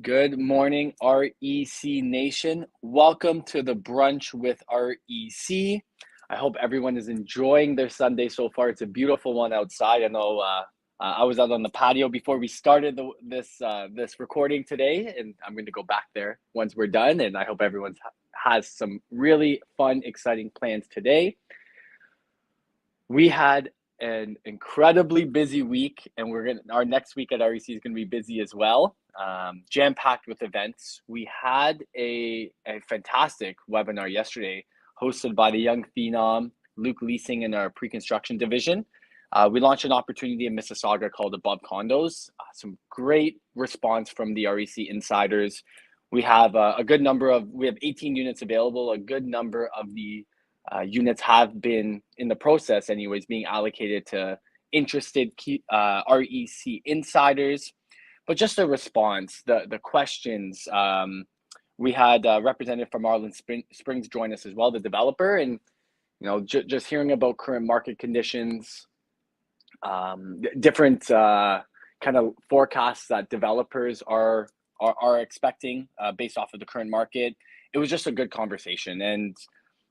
Good morning, REC Nation. Welcome to the Brunch with REC. I hope everyone is enjoying their Sunday so far. It's a beautiful one outside. I know I was out on the patio before we started this recording today, and I'm going to go back there once we're done. And I hope everyone has some really fun, exciting plans today. We had an incredibly busy week, and our next week at REC is going to be busy as well. Jam-packed with events. We had a fantastic webinar yesterday hosted by the young phenom Luke Leasing in our pre-construction division. We launched an opportunity in Mississauga called Above Condos. Some great response from the REC insiders. We have we have 18 units available. A good number of the units have been in the process anyways being allocated to interested REC insiders. But just the response, the questions, we had a representative from Marlin Springs join us as well, the developer, and just hearing about current market conditions, different kind of forecasts that developers are expecting based off of the current market. It was just a good conversation, and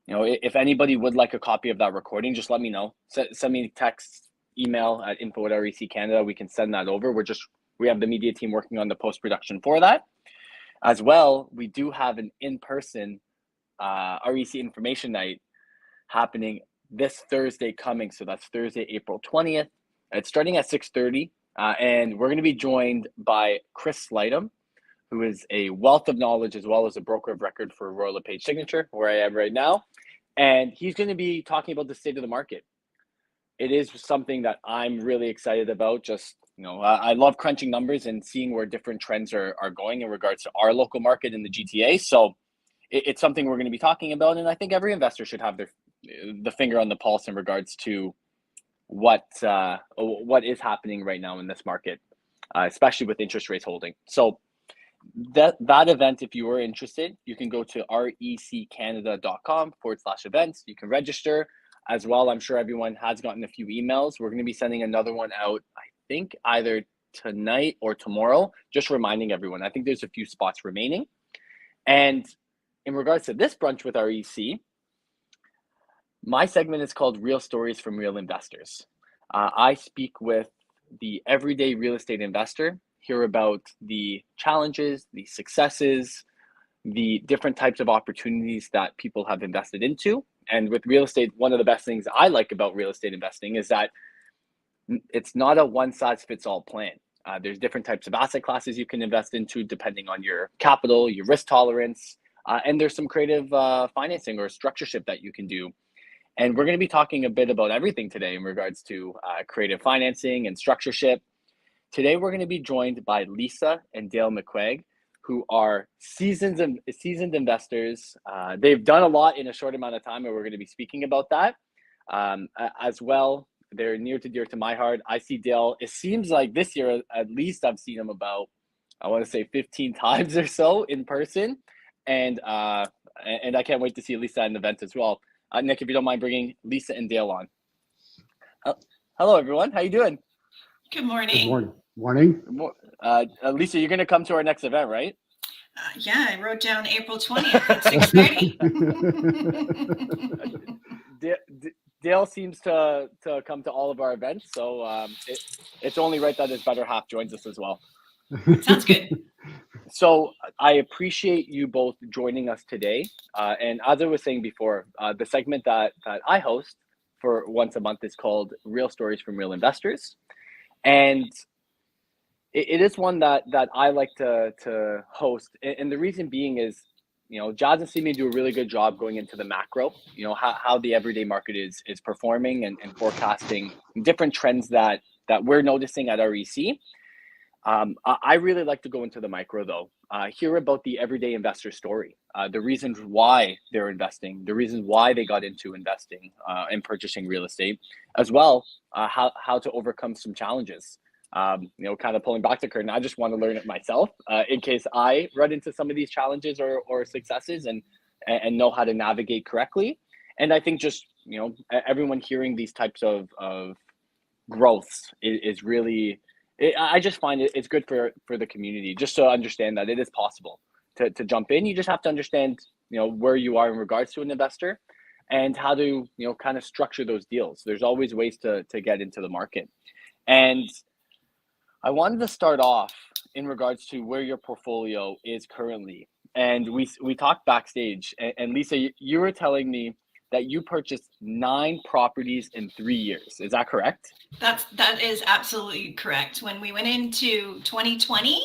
if anybody would like a copy of that recording, just let me know. Send me a text, email at info@REC Canada. We can send that over. We have the media team working on the post-production for that. As well, we do have an in-person REC information night happening this Thursday coming. So that's Thursday, April 20th. It's starting at 6:30. And we're going to be joined by Chris Slightum, who is a wealth of knowledge as well as a broker of record for Royal LePage Signature, where I am right now. And he's going to be talking about the state of the market. It is something that I'm really excited about. I love crunching numbers and seeing where different trends are going in regards to our local market in the GTA. So it's something we're going to be talking about. And I think every investor should have the finger on the pulse in regards to what is happening right now in this market, especially with interest rates holding. So that event, if you are interested, you can go to reccanada.com/events. You can register as well. I'm sure everyone has gotten a few emails. We're going to be sending another one out, I think either tonight or tomorrow, just reminding everyone. I think there's a few spots remaining. And in regards to this brunch with REC, my segment is called Real Stories from Real Investors. I speak with the everyday real estate investor, hear about the challenges, the successes, the different types of opportunities that people have invested into. And with real estate, one of the best things I like about real estate investing is that it's not a one-size-fits-all plan. There's different types of asset classes you can invest into depending on your capital, your risk tolerance, and there's some creative financing or structureship that you can do. And we're going to be talking a bit about everything today in regards to creative financing and structureship. Today, we're going to be joined by Lisa and Dale McQuaig, who are seasoned investors. They've done a lot in a short amount of time, and we're going to be speaking about that. As well, they're near to dear to my heart. I see Dale, it seems like this year, at least I've seen him about, I want to say 15 times or so in person. And I can't wait to see Lisa at an event as well. Nick, if you don't mind bringing Lisa and Dale on. Hello, everyone. How you doing? Good morning. Good morning. Lisa, you're going to come to our next event, right? Yeah, I wrote down April 20th at 6:30. Dale seems to come to all of our events, so it's only right that his better half joins us as well. Sounds good. So I appreciate you both joining us today. And as I was saying before, the segment that I host for once a month is called Real Stories from Real Investors. And it is one that I like to host. And the reason being is, Jazz and Simi do a really good job going into the macro, how the everyday market is performing and forecasting different trends that we're noticing at REC. I really like to go into the micro though, hear about the everyday investor story, the reasons why they're investing, the reasons why they got into investing and purchasing real estate, as well how to overcome some challenges. Kind of pulling back the curtain, I just want to learn it myself in case I run into some of these challenges or successes and know how to navigate correctly. And I think just, everyone hearing these types of growths is really I just find it's good for the community just to understand that it is possible to jump in. You just have to understand, where you are in regards to an investor and how to, kind of structure those deals. There's always ways to get into the market. And I wanted to start off in regards to where your portfolio is currently. And we talked backstage, and Lisa, you were telling me that you purchased 9 properties in 3 years. Is that correct? That is absolutely correct. When we went into 2020,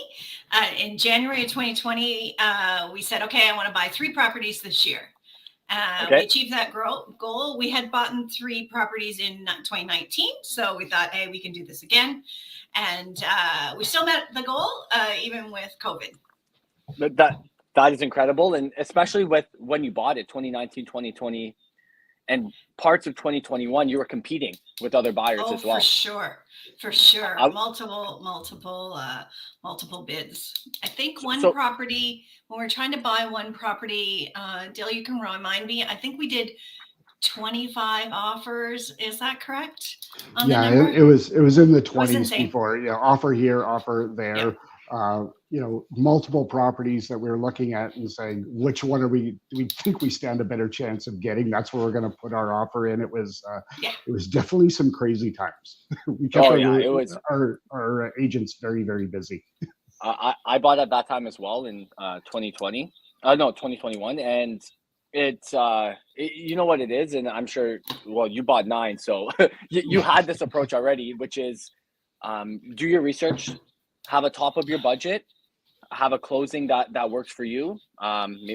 in January of 2020, we said, okay, I want to buy 3 properties this year. We achieved that goal. We had bought 3 properties in 2019. So we thought, hey, we can do this again. And we still met the goal, even with COVID. That is incredible. And especially with when you bought it, 2019, 2020, and parts of 2021, you were competing with other buyers as well. For sure. Multiple bids. I think property, when we're trying to buy one property, Dale, you can remind me, I think we did 25 offers. Is that correct? It was in the 20s before. Offer here, offer there. Yeah. Multiple properties that we were looking at and saying, which one do we think we stand a better chance of getting? That's where we're going to put our offer in. It was definitely some crazy times. We kept our agents very, very busy. I bought at that time as well in 2021, and it's you know what it is, and I'm sure, well, you bought 9, so you had this approach already, which is do your research, have a top of your budget, have a closing that works for you,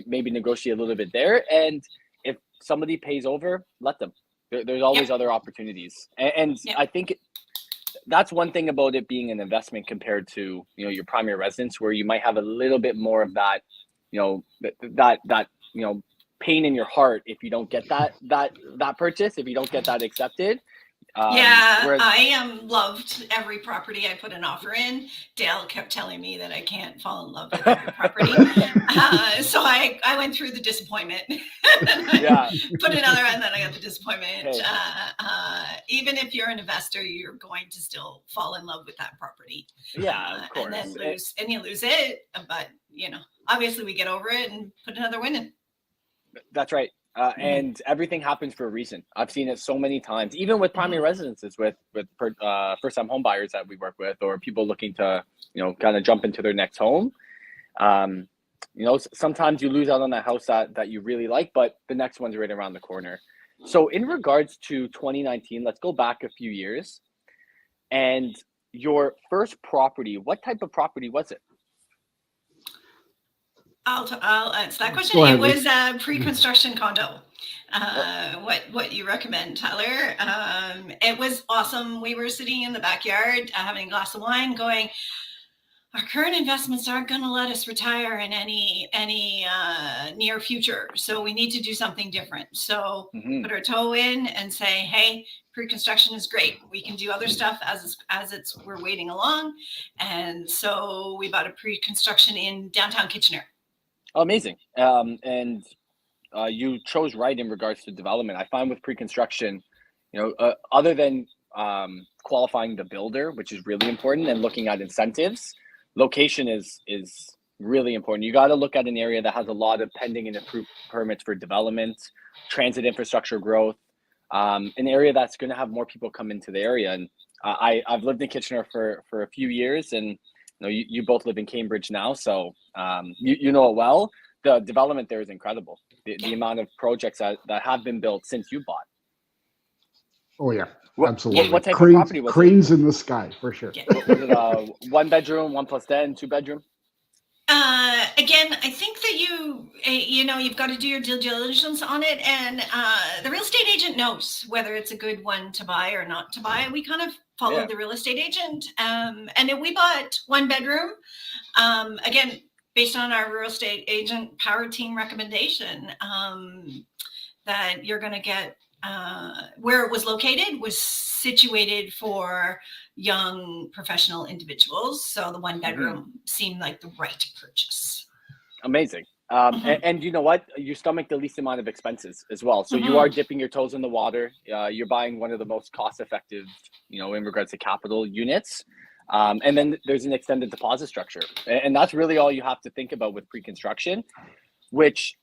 maybe negotiate a little bit there, and if somebody pays over, let them. There's always other opportunities, and I think that's one thing about it being an investment compared to your primary residence, where you might have a little bit more of that that pain in your heart if you don't get that purchase, if you don't get that accepted. I loved every property I put an offer in. Dale kept telling me that I can't fall in love with every property. So I went through the disappointment. Put another, and then I got the disappointment. Okay. Even if you're an investor, you're going to still fall in love with that property. Yeah, of course. And then you lose it. But, obviously we get over it and put another win in. That's right. And everything happens for a reason. I've seen it so many times, even with primary residences, with first-time home buyers that we work with, or people looking to, kind of jump into their next home. Sometimes you lose out on that house that you really like, but the next one's right around the corner. So in regards to 2019, let's go back a few years. And your first property, what type of property was it? I'll answer that question. It was a pre-construction condo. What you recommend, Tyler? It was awesome. We were sitting in the backyard having a glass of wine going, our current investments aren't going to let us retire in any near future. So we need to do something different. So put our toe in and say, hey, pre-construction is great. We can do other stuff as we're waiting along. And so we bought a pre-construction in downtown Kitchener. Amazing. And you chose right in regards to development. I find with pre-construction, other than qualifying the builder, which is really important, and looking at incentives, location is really important. You got to look at an area that has a lot of pending and approved permits for development, transit infrastructure growth, an area that's going to have more people come into the area. And I've lived in Kitchener for a few years, and you both live in Cambridge now, so you know it well. The development there is incredible. The amount of projects that have been built since you bought. Oh yeah, absolutely. What type of property was cranes in the sky for sure. Was it a 1-bedroom, 1+10, 2-bedroom? Again, I think that you've got to do your due diligence on it, and the real estate agent knows whether it's a good one to buy or not to buy. We kind of follow the real estate agent, and then we bought 1-bedroom. Again, based on our real estate agent power team recommendation, that you're going to get where it was located was situated for young professional individuals. So the 1-bedroom seemed like the right purchase. Amazing. And you know what? You stomach the least amount of expenses as well. So you are dipping your toes in the water. You're buying one of the most cost effective, in regards to capital units. And then there's an extended deposit structure. And that's really all you have to think about with pre-construction, which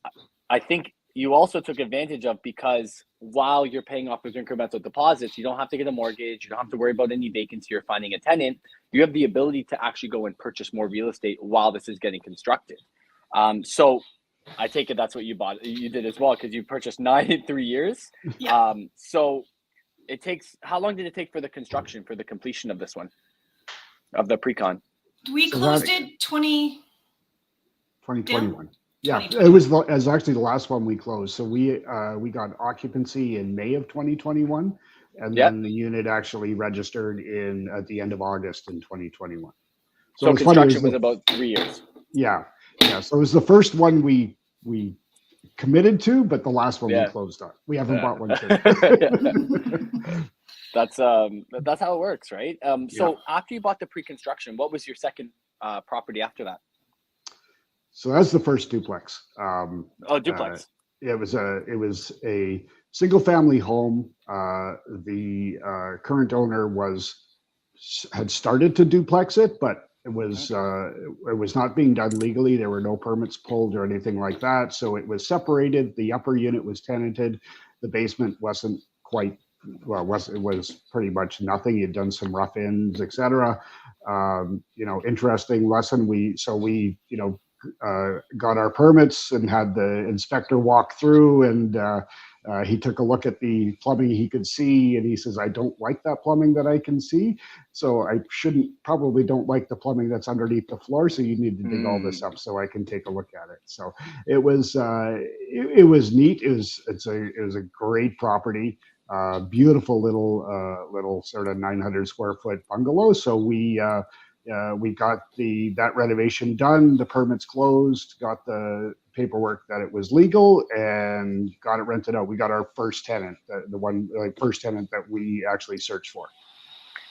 I think you also took advantage of, because while you're paying off those incremental deposits, you don't have to get a mortgage. You don't have to worry about any vacancy or finding a tenant. You have the ability to actually go and purchase more real estate while this is getting constructed. So I take it that's what you did as well, because you purchased 9 in 3 years. Yeah. So how long did it take for the completion of this one, of the pre-con? We closed it 2021. Yeah, 2020. it was actually the last one we closed. So we got occupancy in May of 2021, and then the unit actually registered at the end of August in 2021. So construction was about 3 years. Yeah. So it was the first one we committed to, but the last one we closed on. We haven't bought one since. That's how it works, right? So after you bought the pre-construction, what was your second property after that? So that's the first duplex. Duplex. It was a single family home. The current owner had started to duplex it, but it was not being done legally. There were no permits pulled or anything like that. So it was separated. The upper unit was tenanted. The basement wasn't quite. Well, it was pretty much nothing. You'd done some rough ends, etc. Interesting lesson. We got our permits and had the inspector walk through, and he took a look at the plumbing he could see, and he says, I don't like that plumbing that I can see, so I probably don't like the plumbing that's underneath the floor, so you need to dig all this up so I can take a look at it. So it was neat. It was a great property. Beautiful little sort of 900 square foot bungalow. So we got that renovation done, the permits closed, got the paperwork that it was legal, and got it rented out. We got our first tenant, first tenant that we actually searched for.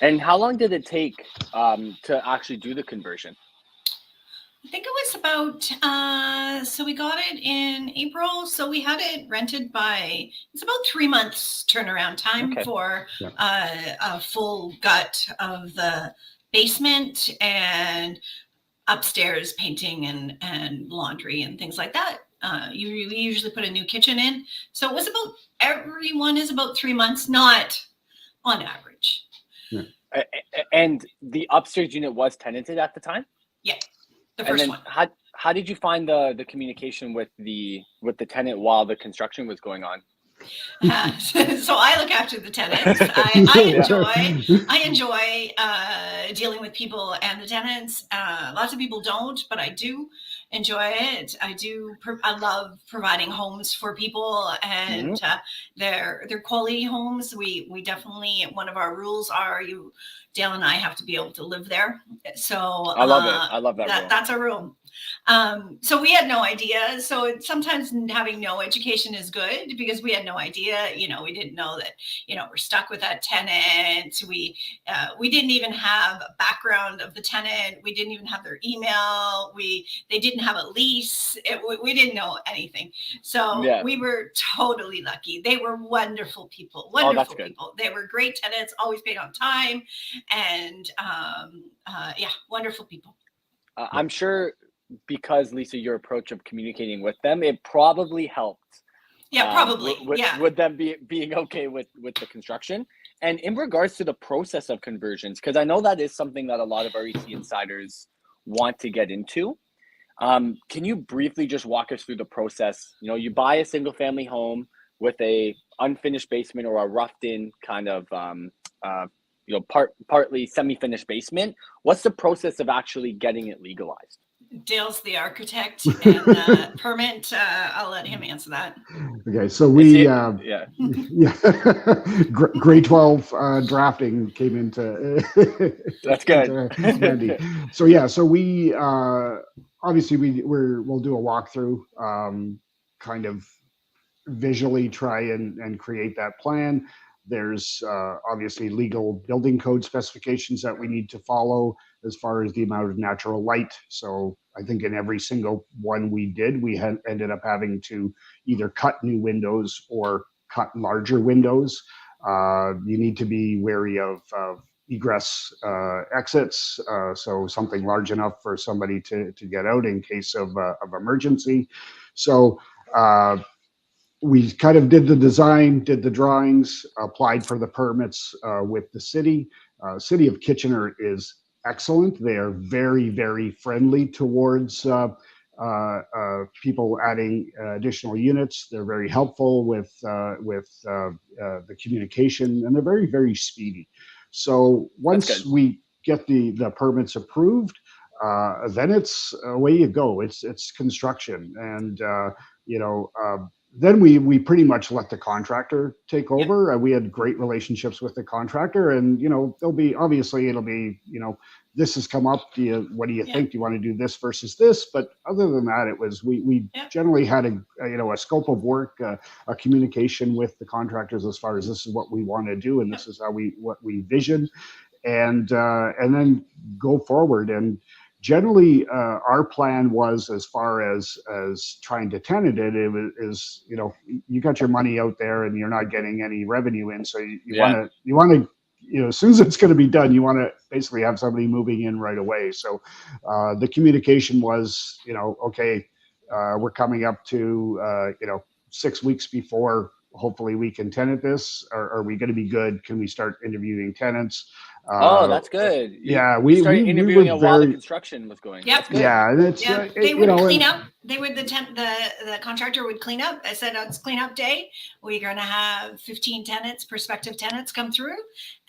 And how long did it take to actually do the conversion? I think it was about, so we got it in April. So we had it rented it's about 3 months turnaround time for a full gut of the basement and upstairs painting and laundry and things like that. We usually put a new kitchen in. So it was everyone is about 3 months, not on average. Yeah. And the upstairs unit was tenanted at the time? Yeah. The first one. How did you find the communication with the tenant while the construction was going on? So I look after the tenants. I enjoy dealing with people and the tenants. Lots of people don't, but I do enjoy it. I love providing homes for people, and they're quality homes. We definitely, one of our rules are Dale and I have to be able to live there. So I love it. I love that rule. That's a rule. So we had no idea. So sometimes having no education is good, because we had no idea. We didn't know that we're stuck with that tenant. We didn't even have a background of the tenant. We didn't even have their email. They didn't have a lease. We didn't know anything. So we were totally lucky. They were wonderful people. Wonderful people. They were great tenants. Always paid on time, and wonderful people. I'm sure, because Lisa, your approach of communicating with them, it probably helped. Yeah, probably. With them being okay with the construction. And in regards to the process of conversions, because I know that is something that a lot of REC insiders want to get into. Can you briefly just walk us through the process? You buy a single family home with a unfinished basement or a roughed in kind of partly semi-finished basement. What's the process of actually getting it legalized? Dale's the architect and permit. I'll let him answer that. Okay, so we grade 12 drafting came into that's good. So we obviously we'll do a walkthrough, kind of visually try and create that plan. There's obviously legal building code specifications that we need to follow as far as the amount of natural light. So I think in every single one we did, we ended up having to either cut new windows or cut larger windows. You need to be wary of egress exits, so something large enough for somebody to get out in case of emergency. So we kind of did the design, did the drawings, applied for the permits with the city. City of Kitchener is excellent. They are very, very friendly towards people adding additional units. They're very helpful with the communication, and they're very, very speedy. So once we get the permits approved, then it's away you go. It's construction, and then we pretty much let the contractor take over. We had great relationships with the contractor, and it'll be this has come up. What do you think? Do you want to do this versus this? But other than that, it was we generally had a scope of work, a communication with the contractors as far as this is what we want to do, and this is what we vision, and then go forward. And generally, our plan was, as far as trying to tenant it, is you got your money out there and you're not getting any revenue in, so you want to as soon as it's going to be done, you want to basically have somebody moving in right away. So the communication was, okay, we're coming up to 6 weeks before hopefully we can tenant this. Are we going to be good? Can we start interviewing tenants? That's good. We started interviewing while the construction was going. Yep. Yeah, and it's they would clean up. They would the contractor would clean up. I said it's clean up day. We're going to have 15 tenants, prospective tenants, come through,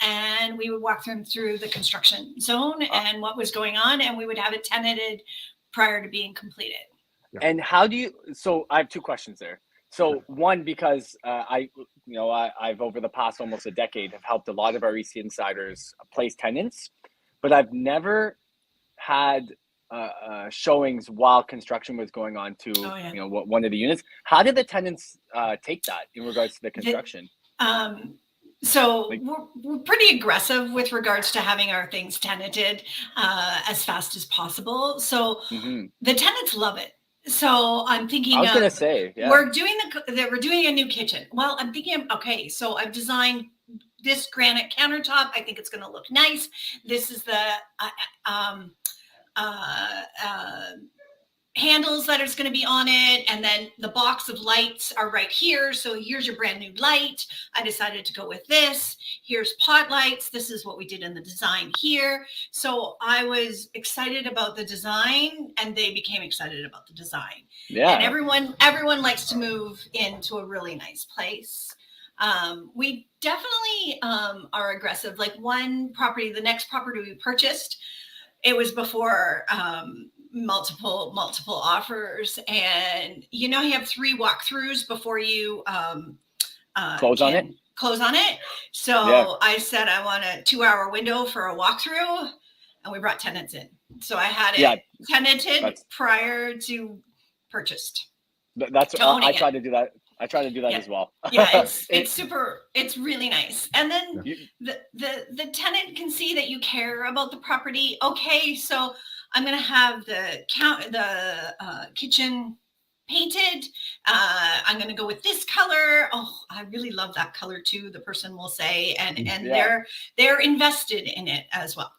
and we would walk them through the construction zone and what was going on, and we would have it tenanted prior to being completed. And how do you? So I have two questions there. So one, because I've over the past almost a decade have helped a lot of our EC insiders place tenants, but I've never had showings while construction was going on to one of the units. How did the tenants take that in regards to the construction? So we're pretty aggressive with regards to having our things tenanted as fast as possible. So the tenants love it. So I'm thinking, I was going to say, we're doing a new kitchen. Well, I'm thinking, okay, so I've designed this granite countertop. I think it's going to look nice. This is the handles that is going to be on it, and then the box of lights are right here. So here's your brand new light. I decided to go with this. Here's pot lights. This is what we did in the design here. So I was excited about the design, and they became excited about the design. Yeah. And everyone likes to move into a really nice place. We definitely are aggressive. Like the next property we purchased, it was before multiple offers, and you have 3 walkthroughs before you close on it. So I said I want a 2-hour window for a walkthrough, and we brought tenants in. So I had it tenanted prior to purchased. That's I tried to do that. I try to do that as well. Yeah, it's really nice. And then the tenant can see that you care about the property. Okay, so I'm going to have the kitchen painted. I'm going to go with this color. Oh, I really love that color too, the person will say, and they're invested in it as well.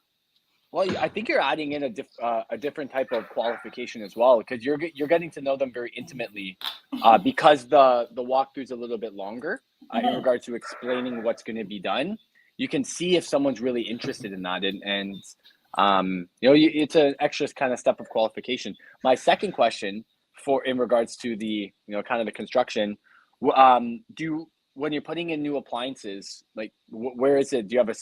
Well, I think you're adding in a different type of qualification as well, because you're getting to know them very intimately, because the walkthrough is a little bit longer in regards to explaining what's going to be done. You can see if someone's really interested in that, and it's an extra kind of step of qualification. My second question in regards to the kind of the construction, when you're putting in new appliances, like where is it? Do you have a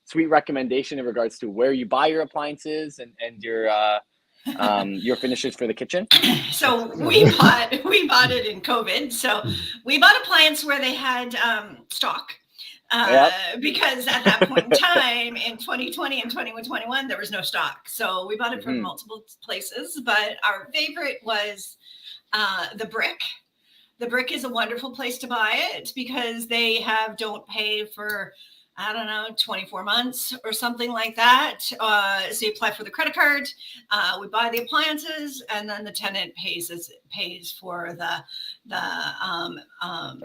sweet recommendation in regards to where you buy your appliances and your finishes for the kitchen? So we bought it in COVID. So we bought appliance where they had stock. Because at that point in time in 2020 and 2021, there was no stock. So we bought it from multiple places, but our favorite was the Brick. The Brick is a wonderful place to buy it because they don't pay for, 24 months or something like that. So you apply for the credit card, we buy the appliances, and then the tenant pays for the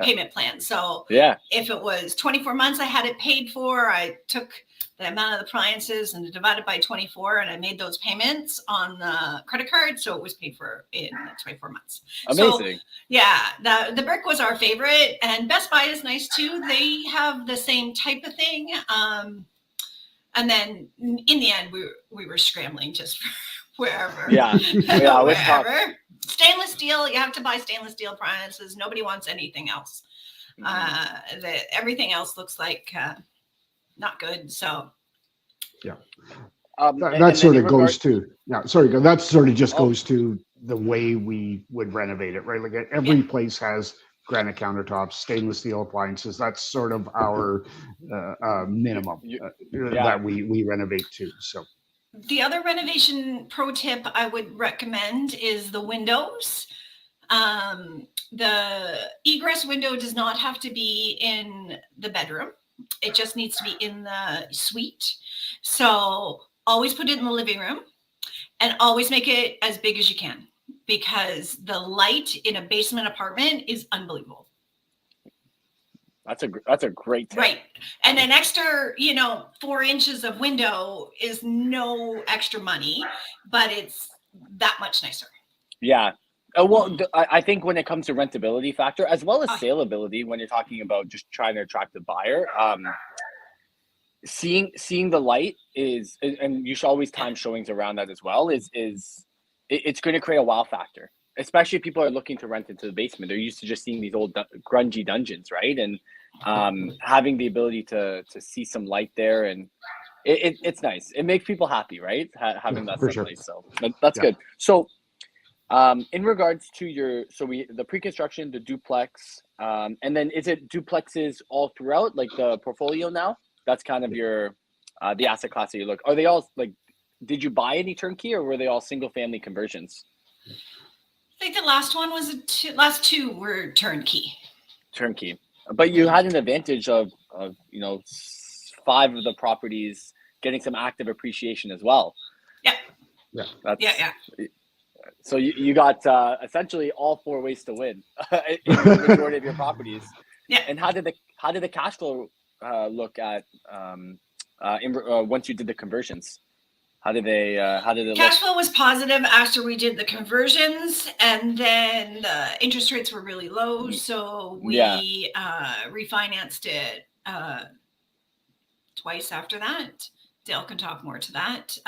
payment plan. So if it was 24 months, I had it paid for. I took the amount of the appliances and divided by 24, and I made those payments on the credit card, so it was paid for in 24 months. Amazing. So, yeah, the brick was our favorite, and Best Buy is nice too. They have the same type of thing. And then in the end, we were scrambling just for wherever. Yeah, yeah, wherever. Stainless steel, you have to buy stainless steel appliances. Nobody wants anything else. Everything else looks like not good. So yeah, that sort of goes to that sort of just goes to the way we would renovate it, right? Like every place has granite countertops, stainless steel appliances. That's sort of our minimum that we renovate to. So the other renovation pro tip I would recommend is the windows. The egress window does not have to be in the bedroom. It just needs to be in the suite. So always put it in the living room and always make it as big as you can, because the light in a basement apartment is unbelievable. That's a great tip. Right. And an extra, 4 inches of window is no extra money, but it's that much nicer. Yeah. Well, I think when it comes to rentability factor, as well as saleability, when you're talking about just trying to attract a buyer, seeing the light is, and you should always time showings around that as well, it's going to create a wow factor, especially if people are looking to rent into the basement. They're used to just seeing these old grungy dungeons, right? And having the ability to see some light there, and it's nice. It makes people happy, right? Having that someplace. Sure. So that's good. So in regards to the pre-construction, the duplex, and then is it duplexes all throughout, like the portfolio now? That's kind of your the asset class that you look. Are they all like? Did you buy any turnkey, or were they all single family conversions? I think the last one was last two were turnkey. Turnkey, but you had an advantage of 5 of the properties getting some active appreciation as well. Yeah. Yeah. So you got essentially all 4 ways to win in the majority of your properties. Yeah. And how did the cash flow look at once you did the conversions? How did it cash flow was positive after we did the conversions, and then the interest rates were really low, so we refinanced it twice after that. Dale can talk more to that.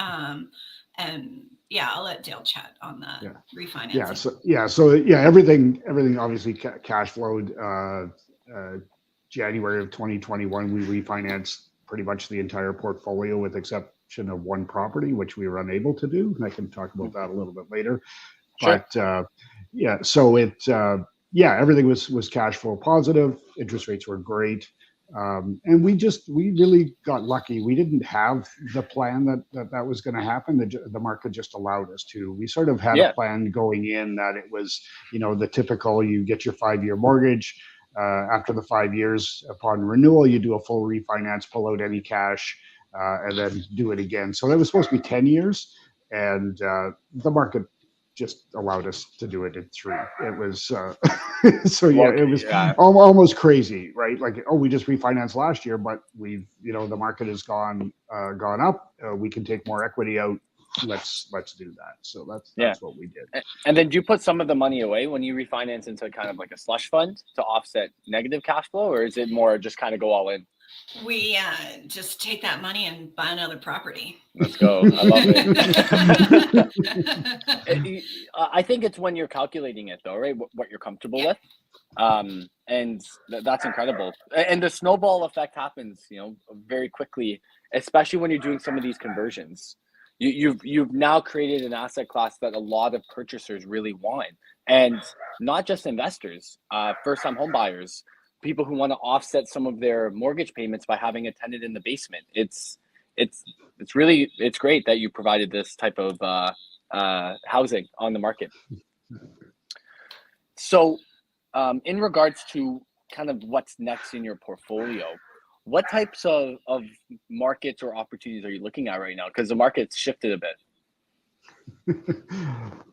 And I'll let Dale chat on the refinancing. So everything obviously cash flowed. January of 2021, we refinanced pretty much the entire portfolio with exception of 1 property, which we were unable to do. And I can talk about that a little bit later. Sure. But so everything was cash flow positive. Interest rates were great. And we really got lucky. We didn't have the plan that was going to happen. The market just allowed us to. We sort of had a plan going in that it was, the typical, you get your 5-year mortgage. After the 5 years upon renewal, you do a full refinance, pull out any cash, and then do it again. So that was supposed to be 10 years. And the market just allowed us to do it in 3. It was it was almost crazy, right? Like, we just refinanced last year, but we've the market has gone up. We can take more equity out. Let's do that. So that's what we did. And then do you put some of the money away when you refinance into kind of like a slush fund to offset negative cash flow, or is it more just kind of go all in? We just take that money and buy another property. Let's go. I love it. I think it's when you're calculating it though, right? What you're comfortable with. And that's incredible. And the snowball effect happens, very quickly, especially when you're doing some of these conversions. You've now created an asset class that a lot of purchasers really want, and not just investors, first-time home buyers, people who want to offset some of their mortgage payments by having a tenant in the basement. It's great that you provided this type of housing on the market. So, in regards to kind of what's next in your portfolio, what types of markets or opportunities are you looking at right now? Because the market's shifted a bit.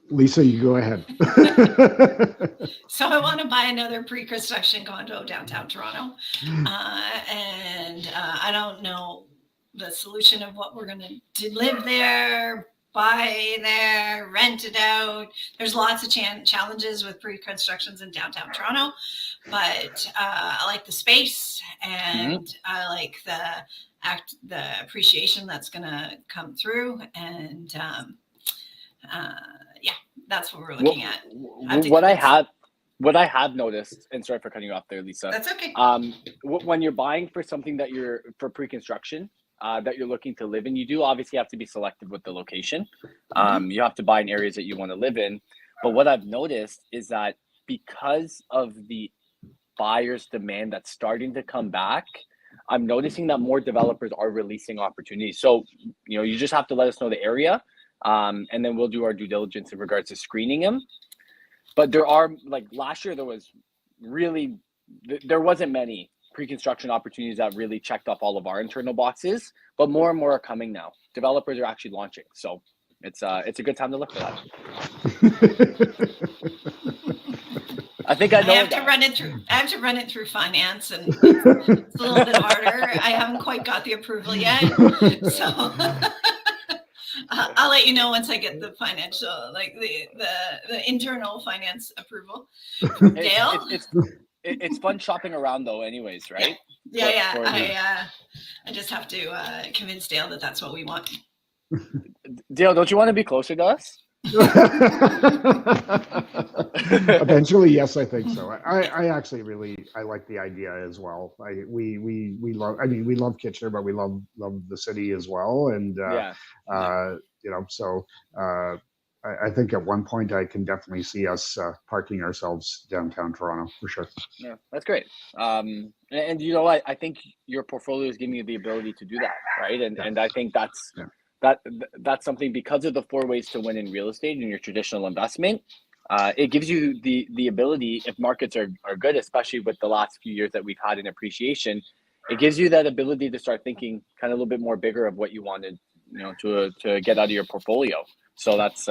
Lisa, you go ahead. So I want to buy another pre-construction condo downtown Toronto. And I don't know the solution of what we're going to live there, buy there, rent it out. There's lots of challenges with pre-constructions in downtown Toronto, but I like the space, and I like the appreciation that's going to come through, and yeah, that's what we're looking at. What I have noticed, and sorry for cutting you off there, Lisa. That's okay. When you're buying for something that you're for pre-construction, that you're looking to live in, you do obviously have to be selective with the location. You have to buy in areas that you want to live in. But what I've noticed is that because of the buyer's demand that's starting to come back, I'm noticing that more developers are releasing opportunities. So, you just have to let us know the area, and then we'll do our due diligence in regards to screening them. But there are, like last year, there wasn't many pre-construction opportunities that really checked off all of our internal boxes, but more and more are coming now. Developers are actually launching. So it's a good time to look for that. I think I have to run it through finance, and it's a little bit harder. I haven't quite got the approval yet, so I'll let you know once I get the financial, like the internal finance approval from Dale. It's fun shopping around though, anyways, right? Yeah. I just have to convince Dale that that's what we want. Dale, don't you want to be closer to us? Eventually, yes, I think so. I actually I like the idea as well. We love Kitchener, but we love the city as well, and so I think at one point I can definitely see us parking ourselves downtown Toronto for sure. Yeah, that's great. And I think your portfolio is giving you the ability to do that, right? And I think that's something, because of the 4 ways to win in real estate and your traditional investment. It gives you the ability, if markets are good, especially with the last few years that we've had in appreciation, it gives you that ability to start thinking kind of a little bit more bigger of what you wanted, to get out of your portfolio. So that's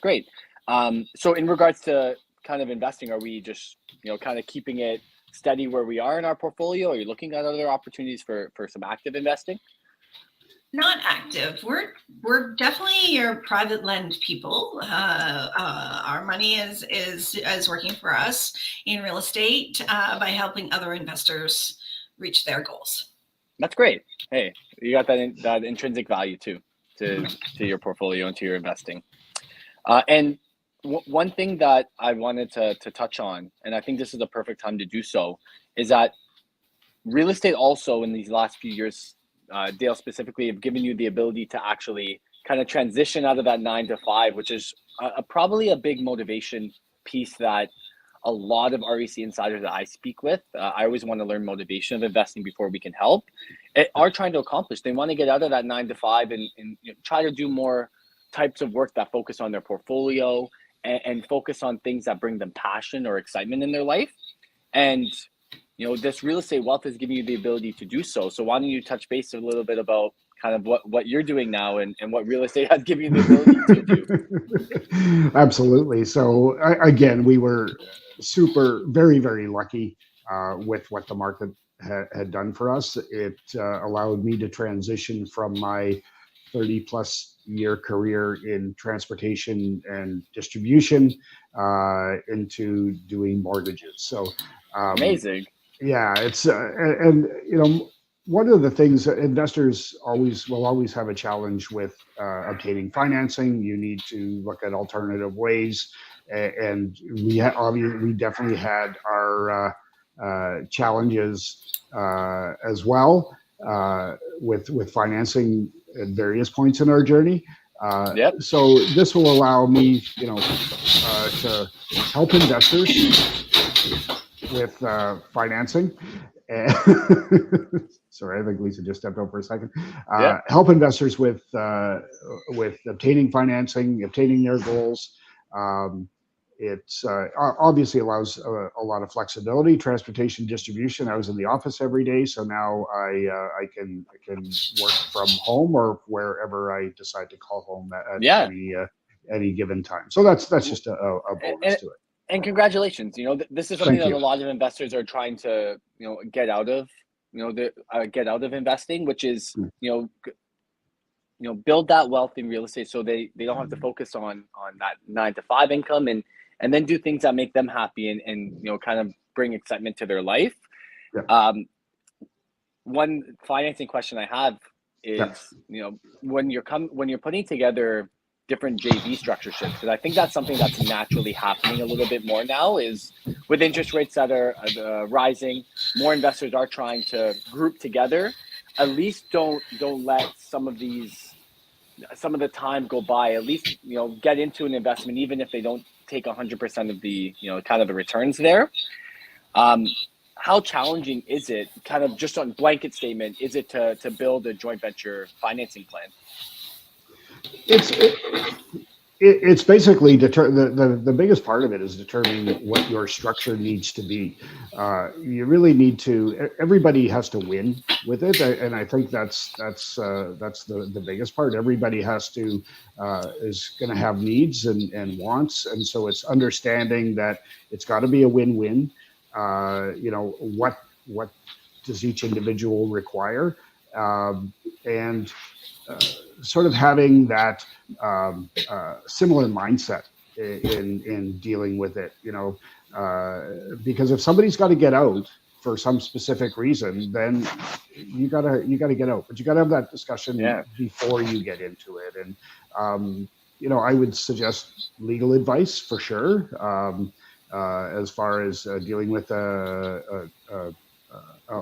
great. So in regards to kind of investing, are we just, kind of keeping it steady where we are in our portfolio? Are you looking at other opportunities for some active investing? Not active. We're definitely your private lend people. Our money is working for us in real estate by helping other investors reach their goals. That's great. Hey, you got that intrinsic value too to your portfolio and to your investing. And one thing that I wanted to touch on, and I think this is the perfect time to do so, is that real estate also in these last few years, Dale specifically, have given you the ability to actually kind of transition out of that 9 to 5, which is probably a big motivation piece that a lot of REC insiders that I speak with, I always want to learn motivation of investing before we can help, are trying to accomplish. They want to get out of that 9 to 5 and try to do more types of work that focus on their portfolio and focus on things that bring them passion or excitement in their life. And this real estate wealth is giving you the ability to do so. So why don't you touch base a little bit about kind of what you're doing now and what real estate has given you the ability to do? Absolutely. So again, we were very, very lucky with what the market had done for us. It allowed me to transition from my 30 plus year career in transportation and distribution into doing mortgages. So amazing. Yeah, it's and one of the things investors will always have a challenge with obtaining financing. You need to look at alternative ways, and we definitely had our challenges as well with financing at various points in our journey. So this will allow me, to help investors with financing. Sorry, I think Lisa just stepped out for a second. Help investors with obtaining financing, obtaining their goals. It's obviously allows a lot of flexibility. Transportation distribution. I was in the office every day, so now I can work from home or wherever I decide to call home at any given time. So that's just a bonus to it. And congratulations. This is something that a lot of investors are trying to, get out of get out of investing, which is build that wealth in real estate so they don't have to focus on that 9 to 5 income, and then do things that make them happy and kind of bring excitement to their life. Yeah. One financing question I have is, when you're putting together different JV structures, because I think that's something that's naturally happening a little bit more now, is with interest rates that are rising, more investors are trying to group together. At least don't let some of the time go by. At least get into an investment, even if they don't take 100% of the kind of the returns there. How challenging is it, kind of just on blanket statement, is it to build a joint venture financing plan? It's basically the biggest part of it is determining what your structure needs to be. You really need to. Everybody has to win with it, and I think that's the biggest part. Everybody has to is going to have needs and wants, and so it's understanding that it's got to be a win-win. What does each individual require, and sort of having that similar mindset in dealing with it, because if somebody's got to get out for some specific reason, then you gotta get out, but you gotta have that discussion before you get into it. And I would suggest legal advice for sure, as far as dealing with a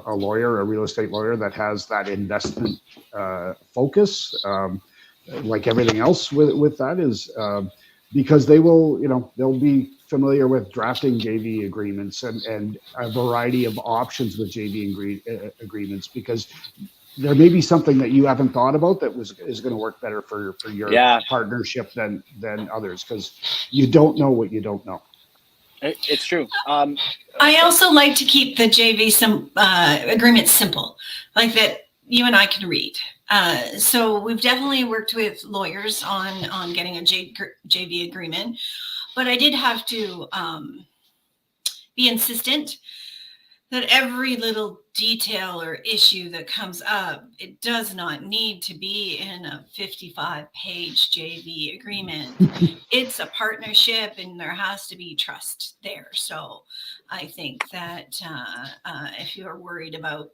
lawyer, a real estate lawyer that has that investment focus, like everything else with that is because they will, they'll be familiar with drafting JV agreements and a variety of options with JV agreements, because there may be something that you haven't thought about that is going to work better for your partnership than others, because you don't know what you don't know. It's true. I also like to keep the JV agreement simple, like that you and I can read. So we've definitely worked with lawyers on getting a JV agreement, but I did have to be insistent that every little detail or issue that comes up, it does not need to be in a 55-page JV agreement. It's a partnership, and there has to be trust there. So I think that if you're worried about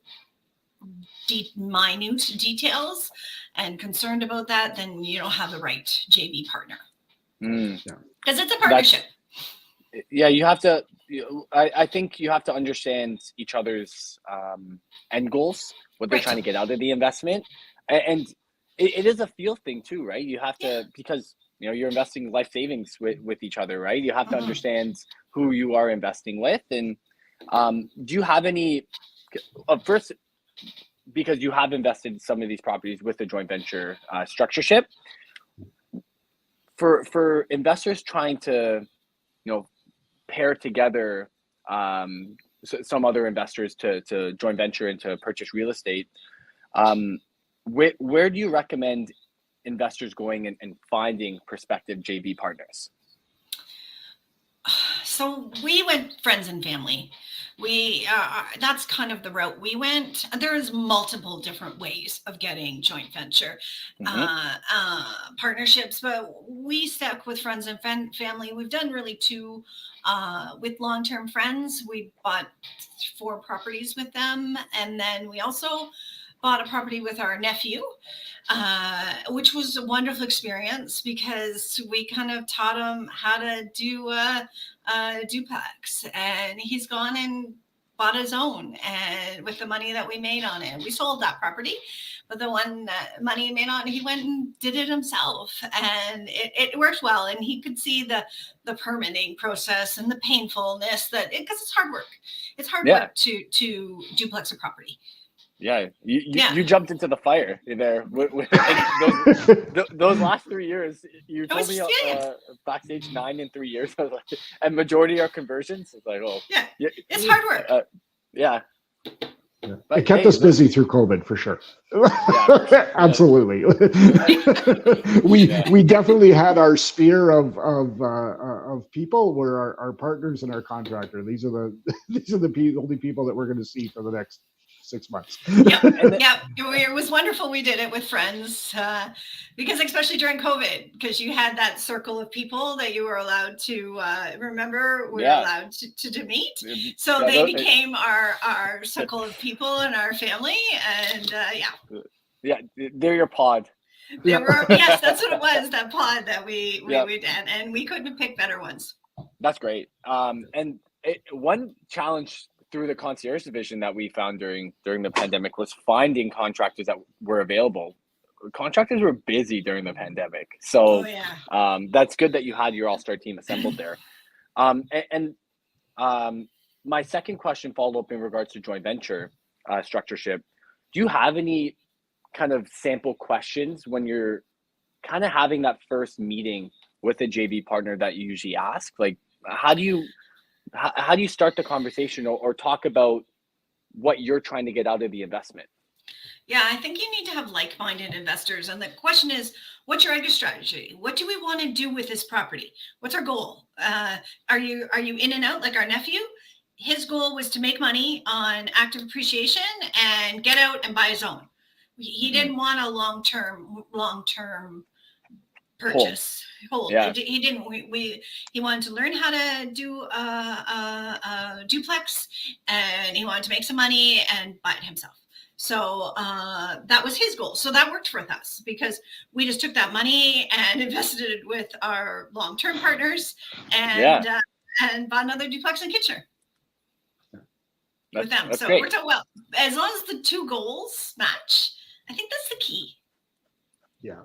minute details and concerned about that, then you don't have the right JV partner. Because it's a partnership. You have to. I think you have to understand each other's end goals, what they're trying to get out of the investment, and it is a feel thing too, right? You have to, because you're investing life savings with each other, right? You have to understand who you are investing with, and do you have any? First, because you have invested some of these properties with the joint venture structureship, for investors trying to pair together some other investors to joint venture and to purchase real estate, where do you recommend investors going and finding prospective JV partners? So we went friends and family. That's kind of the route we went. There's multiple different ways of getting joint venture partnerships, but we stuck with friends and family. We've done really 2 with long-term friends. We bought 4 properties with them, and then we also bought a property with our nephew, which was a wonderful experience because we kind of taught him how to do a duplex, and he's gone and bought his own, and with the money that we made on it, we sold that property, but the one money he made on it, he went and did it himself, and it worked well, and he could see the permitting process and the painfulness because it's hard work. It's hard work to duplex a property. You jumped into the fire there. Those last 3 years, you told me backstage 9 in 3 years, I was like, and majority are conversions. It's like, it's hard work. It kept us busy through COVID for sure. Absolutely. We definitely had our sphere of people where our partners and our contractor. These are the only people that we're going to see for the next 6 months. Yep. Yep. It was wonderful. We did it with friends because especially during COVID, because you had that circle of people that you were allowed to remember, we were allowed to meet. So they became our circle of people and our family. And yeah, they're your pod. Yes, that's what it was. That pod that we did, and we couldn't have picked better ones. That's great. And one challenge through the concierge division that we found during the pandemic was finding contractors that were available. Contractors were busy during the pandemic, so that's good that you had your all-star team assembled there. My second question followed up in regards to joint venture structureship. Do you have any kind of sample questions when you're kind of having that first meeting with a JV partner that you usually ask? Like, how do you start the conversation or talk about what you're trying to get out of the investment? Yeah, I think you need to have like-minded investors. And the question is, what's your exit strategy? What do we want to do with this property? What's our goal? Are you in and out like our nephew? His goal was to make money on active appreciation and get out and buy his own. He didn't want a long-term purchase hold. Yeah. He didn't. He wanted to learn how to do a duplex, and he wanted to make some money and buy it himself. So that was his goal. So that worked for us because we just took that money and invested it with our long-term partners and bought another duplex in Kitchener with them. So it worked out well. As long as the two goals match, I think that's the key. Yeah.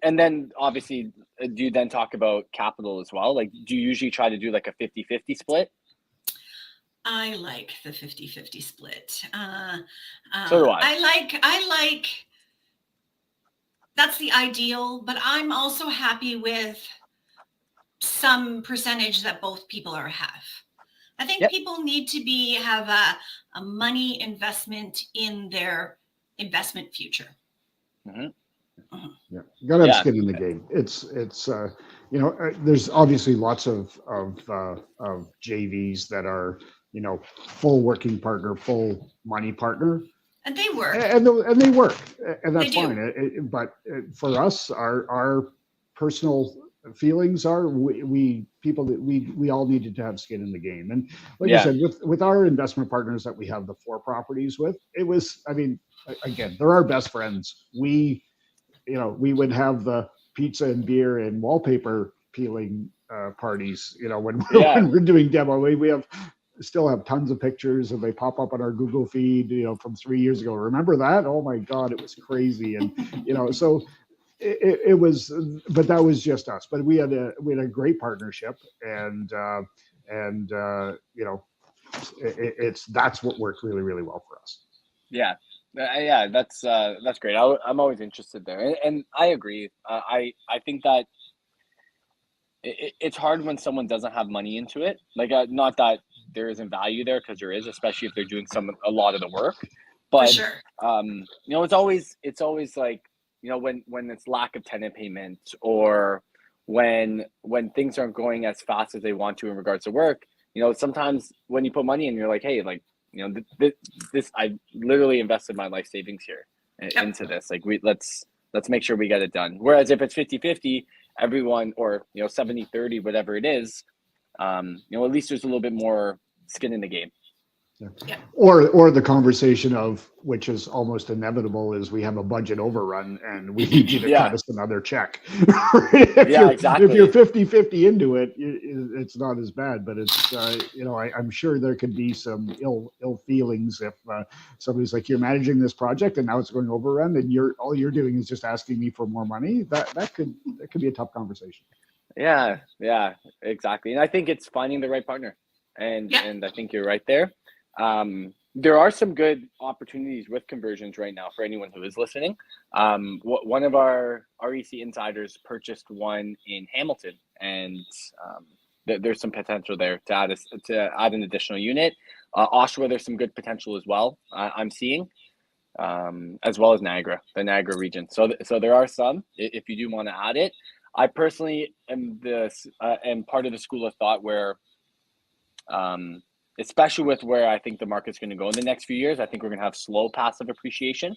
And then obviously, do you then talk about capital as well? Like, do you usually try to do like a 50-50 split? I like the 50-50 split. So do I. I like that's the ideal, but I'm also happy with some percentage that both people are have. I think people need to have a money investment in their investment future. Mm-hmm. Yeah, you gotta have skin in the game. It's there's obviously lots of JVs that are full working partner, full money partner, and they work, and they work, and that's fine. But for us, our personal feelings are we all needed to have skin in the game. And like I said, with our investment partners that we have the 4 properties with, it was, I mean, again, they're our best friends. We would have the pizza and beer and wallpaper peeling parties, when we're doing demo. We still have tons of pictures, and they pop up on our Google feed, from 3 years ago. Remember that? Oh my God, it was crazy. And, so it was, but that was just us. But we had a great partnership, and that's what worked really, really well for us. Yeah. Yeah, that's great. I'm always interested there, and I agree. I think that it's hard when someone doesn't have money into it. Like, not that there isn't value there, because there is, especially if they're doing a lot of the work. But for sure. It's always like, when it's lack of tenant payment, or when things aren't going as fast as they want to in regards to work. Sometimes when you put money in, you're like, hey, like, this I literally invested my life savings here into this. Like, let's make sure we get it done. Whereas if it's 50-50, everyone, or 70-30, whatever it is, at least there's a little bit more skin in the game. Yeah. Or the conversation of, which is almost inevitable, is we have a budget overrun and we need you to cut us another check. Exactly. If you're 50-50 into it, it's not as bad, but it's, I'm sure there could be some ill feelings if somebody's like, you're managing this project and now it's going overrun and all you're doing is just asking me for more money. That could be a tough conversation. Yeah, exactly. And I think it's finding the right partner, and I think you're right there. There are some good opportunities with conversions right now for anyone who is listening. One of our REC insiders purchased one in Hamilton, and there's some potential there to add an additional unit. Oshawa, there's some good potential as well. I'm seeing, as well as the Niagara region. So there are some, if you do want to add it. I personally am part of the school of thought where especially with where I think the market's going to go in the next few years. I think we're going to have slow passive appreciation.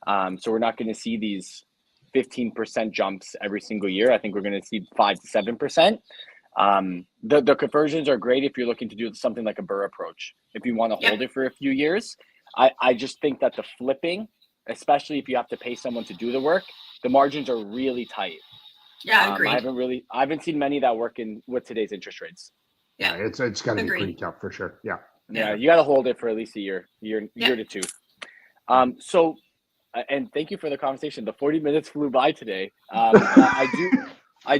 So we're not going to see these 15% jumps every single year. I think we're going to see 5 to 7%. The conversions are great if you're looking to do something like a burr approach. If you want to hold it for a few years, I just think that the flipping, especially if you have to pay someone to do the work, the margins are really tight. Yeah, agreed. I haven't seen many that work in with today's interest rates. Yeah, it's got to be pretty tough for sure. Yeah, you got to hold it for at least a year to two. So, and thank you for the conversation. The 40 minutes flew by today. I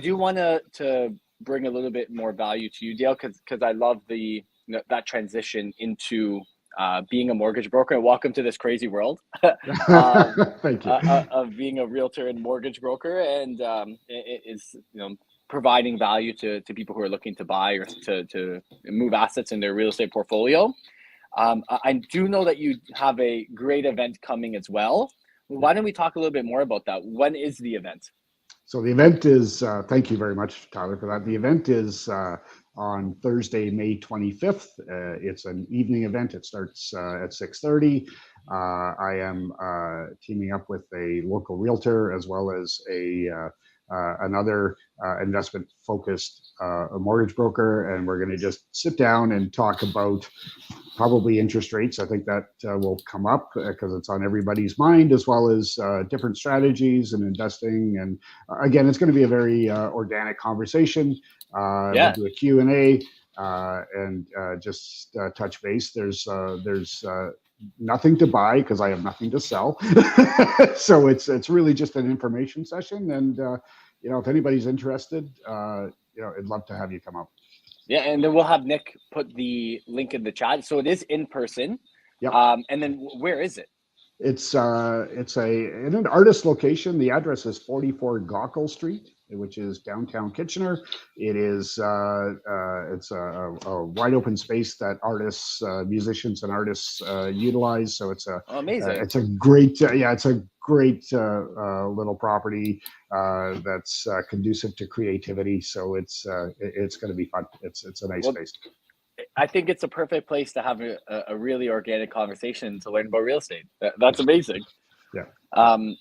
do want to bring a little bit more value to you, Dale, because I love that transition into being a mortgage broker. And welcome to this crazy world. Thank you. Of being a realtor and mortgage broker, and it is providing value to people who are looking to buy or to move assets in their real estate portfolio. I do know that you have a great event coming as well. Why don't we talk a little bit more about that? When is the event? So the event is, thank you very much, Tyler, for that. The event is on Thursday, May 25th. It's an evening event. It starts at 6:30. I am teaming up with a local realtor as well as another investment-focused mortgage broker, and we're going to just sit down and talk about probably interest rates. I think that will come up because it's on everybody's mind, as well as different strategies and investing. And again, it's going to be a very organic conversation. We'll do a Q&A and just touch base. There's nothing to buy because I have nothing to sell. So it's really just an information session. And if anybody's interested, I'd love to have you come up. Yeah, and then we'll have Nick put the link in the chat. So it is in person. Yep. And then where is it? It's in an artist location. The address is 44 Gaukel Street, which is downtown Kitchener. It is it's a wide open space that artists, musicians, and artists utilize. So it's amazing. It's a great it's a great little property that's conducive to creativity. So it's going to be fun. It's a nice space. I think it's a perfect place to have a really organic conversation to learn about real estate. That's amazing. Yeah. And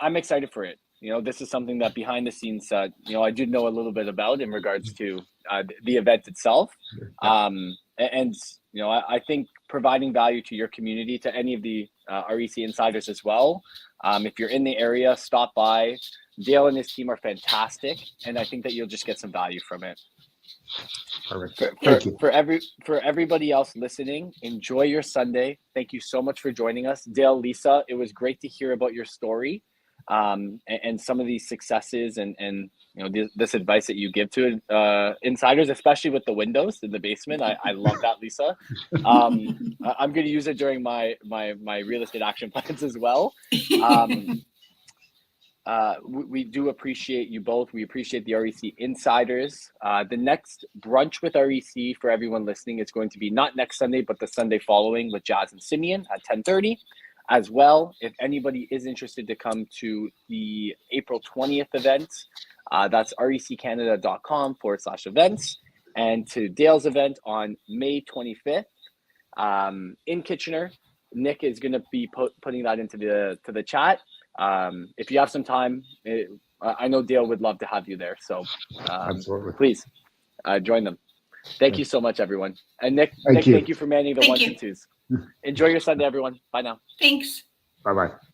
I'm excited for it. This is something that behind the scenes, I do know a little bit about in regards to the event itself. I think providing value to your community, to any of the REC insiders as well. If you're in the area, stop by. Dale and his team are fantastic, and I think that you'll just get some value from it. Perfect. Thank you. For everybody else listening, enjoy your Sunday. Thank you so much for joining us. Dale, Lisa, it was great to hear about your story and some of these successes and this advice that you give to insiders, especially with the windows in the basement. I love that, Lisa. I'm going to use it during my real estate action plans as well. We do appreciate you both. We appreciate the REC insiders. The next brunch with REC for everyone listening is going to be not next Sunday, but the Sunday following with Jazz and Simeon at 10:30 as well. If anybody is interested to come to the April 20th event, that's reccanada.com/events, and to Dale's event on May 25th in Kitchener. Nick is going to be putting that into the chat. If you have some time, I know Dale would love to have you there. So please join them. Thank you so much, everyone. And Nick, thank you for manning the ones and twos. Enjoy your Sunday, everyone. Bye now. Thanks. Bye-bye.